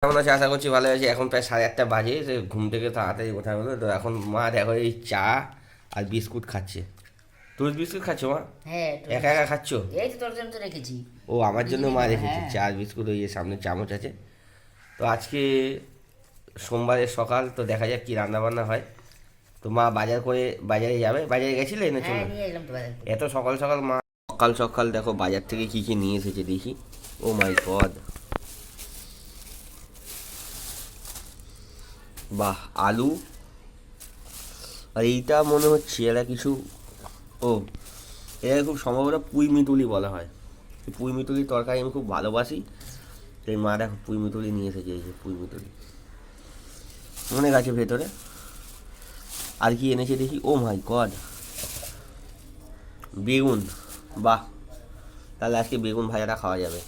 কেমন আছে? আশা করছি ভালো আছে। এখন প্রায় 8:30 বাজে, সে ঘুম থেকে তাড়াতাড়ি ওঠা হলো। তো এখন মা দেখো এই চা আর বিস্কুট খাচ্ছে। টোস্ট বিস্কুট খাচ্ছ মা? হ্যাঁ, একা একা খাচ্ছ? এই তো তোর জন্য তো রেখেছি। ও, আমার জন্য দুজনেই মা খাবো, রেখেছে হ্যাঁ। চা আর বিস্কুট, ওই যে সামনে চামচ আছে। তো আজকে সোমবারের সকাল, তো দেখা যাক কি রান্না বান্না হয়। তো মা বাজার করে বাজারে যাবে, বাজারে গেছিলে না হ্যাঁ, চললো? নিয়ে এলাম তো বাজার থেকে। এত সকাল সকাল মা সকাল সকাল দেখো বাজার থেকে কি কি নিয়ে এসেছে দেখি। ও মাই গড, বাহ! আলু, আর এইটা মনে হচ্ছে এরা কিছু, ও, এটা খুব সম্ভবত পুঁই মিতুলি বলা হয়। এই পুঁই মিতুলির তরকারি আমি খুব ভালোবাসি। তো এই মা দেখো পুঁই মিতুলি নিয়ে এসেছে, এই যে পুঁই মিতুলি অনেক আছে ভেতরে। আর কি এনেছে দেখি, ও মাই গড, বেগুন, বাহ! তাহলে আজকে বেগুন ভাজাটা খাওয়া যাবে।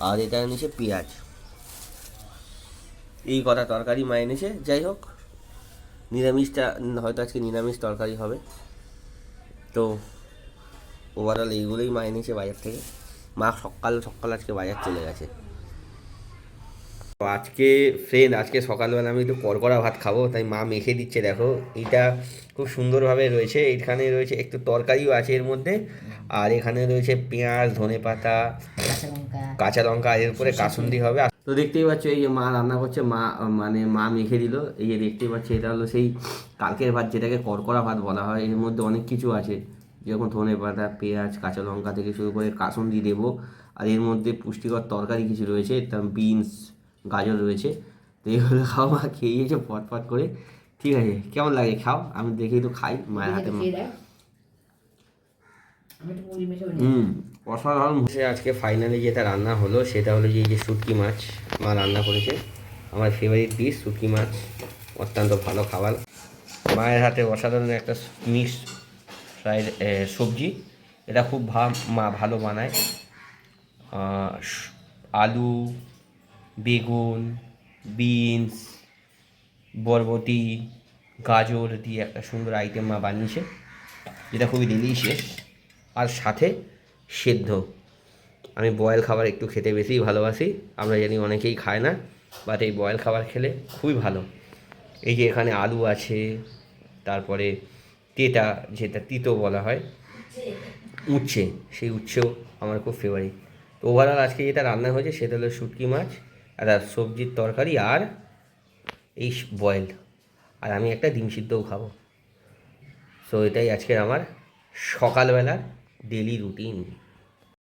আর এটা এনেছে পেঁয়াজ। এই কটা তরকারি মা এনেছে। যাই হোক, নিরামিষটা হয়তো আজকে নিরামিষ তরকারি হবে। তো ওভারঅল এইগুলোই মা এনেছে বাজার থেকে। মা সকাল সকাল আজকে বাজার চলে গেছে। তো আজকে ফ্রেন্ড, আজকে সকালবেলা আমি একটু কড়কড়া ভাত খাবো, তাই মা মেখে দিচ্ছে দেখো। এইটা খুব সুন্দরভাবে রয়েছে, এখানে রয়েছে একটু তরকারিও আছে এর মধ্যে। আর এখানে রয়েছে পেঁয়াজ, ধনেপাতা, কাঁচা লঙ্কা, কাঁচা লঙ্কা, আর এর উপরে সর্ষের তেল। কাসুন্দি হবে। তো দেখতেই পাচ্ছ এই যে মা রান্না করছে, মা মানে মা মেখে দিল। এই যে দেখতেই পাচ্ছ, এটা হলো সেই কালকের ভাত, যেটাকে কড়কড়া ভাত বলা হয়। এর মধ্যে অনেক কিছু আছে, যেরকম ধনেপাতা, পেঁয়াজ, কাঁচা লঙ্কা থেকে শুরু করে কাসুন্দি দেবো। আর এর মধ্যে পুষ্টিকর তরকারি কিছু রয়েছে, তার বিনস, গাজর রয়েছে। তো এইগুলো খাও, মা খেয়েছে পট করে। ঠিক আছে, কেমন লাগে খাও, আমি দেখেই তো খাই মায়ের এদিকে হাতে। তো খেয়ে দেখ, আমি একটু মুড়ি মেখে নিই। হুম, অসাধারণ হয়েছে। আজকে ফাইনালি যেটা রান্না হলো সেটা হলো যে এই যে শুটকি মাছ মা রান্না করেছে। আমার ফেভারিট ডিশ শুটকি মাছ, অত্যন্ত ভালো খাবার। মায়ের হাতে অসাধারণ একটা মিক্স ফ্রাইড সবজি, এটা খুব মা ভালো বানায়। আলু, বেগুন, বিনস, বরবটি, গাজর দিয়ে একটা সুন্দর আইটেম মা বানিয়েছে, যেটা খুবই ডেলিশিয়াস। আর সাথে সেদ্ধ। আমি বয়েল খাবার একটু খেতে বেশিই ভালোবাসি। আমরা জানি অনেকেই খায় না, বাট এই বয়েল খাবার খেলে খুবই ভালো। এই যে এখানে আলু আছে, তারপরে তেঁতা, যেটা তিতো বলা হয়, উচ্ছে, সেই উচ্ছেও আমার খুব ফেভারিট। তো ওভারঅল আজকে যেটা রান্না হয়েছে সেটা হলো শুটকি মাছ, একটা সবজির তরকারি, আর এই বয়েল, আর আমি একটা ডিম সিদ্ধও খাবো। সো এটাই আজকের আমার সকালবেলার ডেলি রুটিন।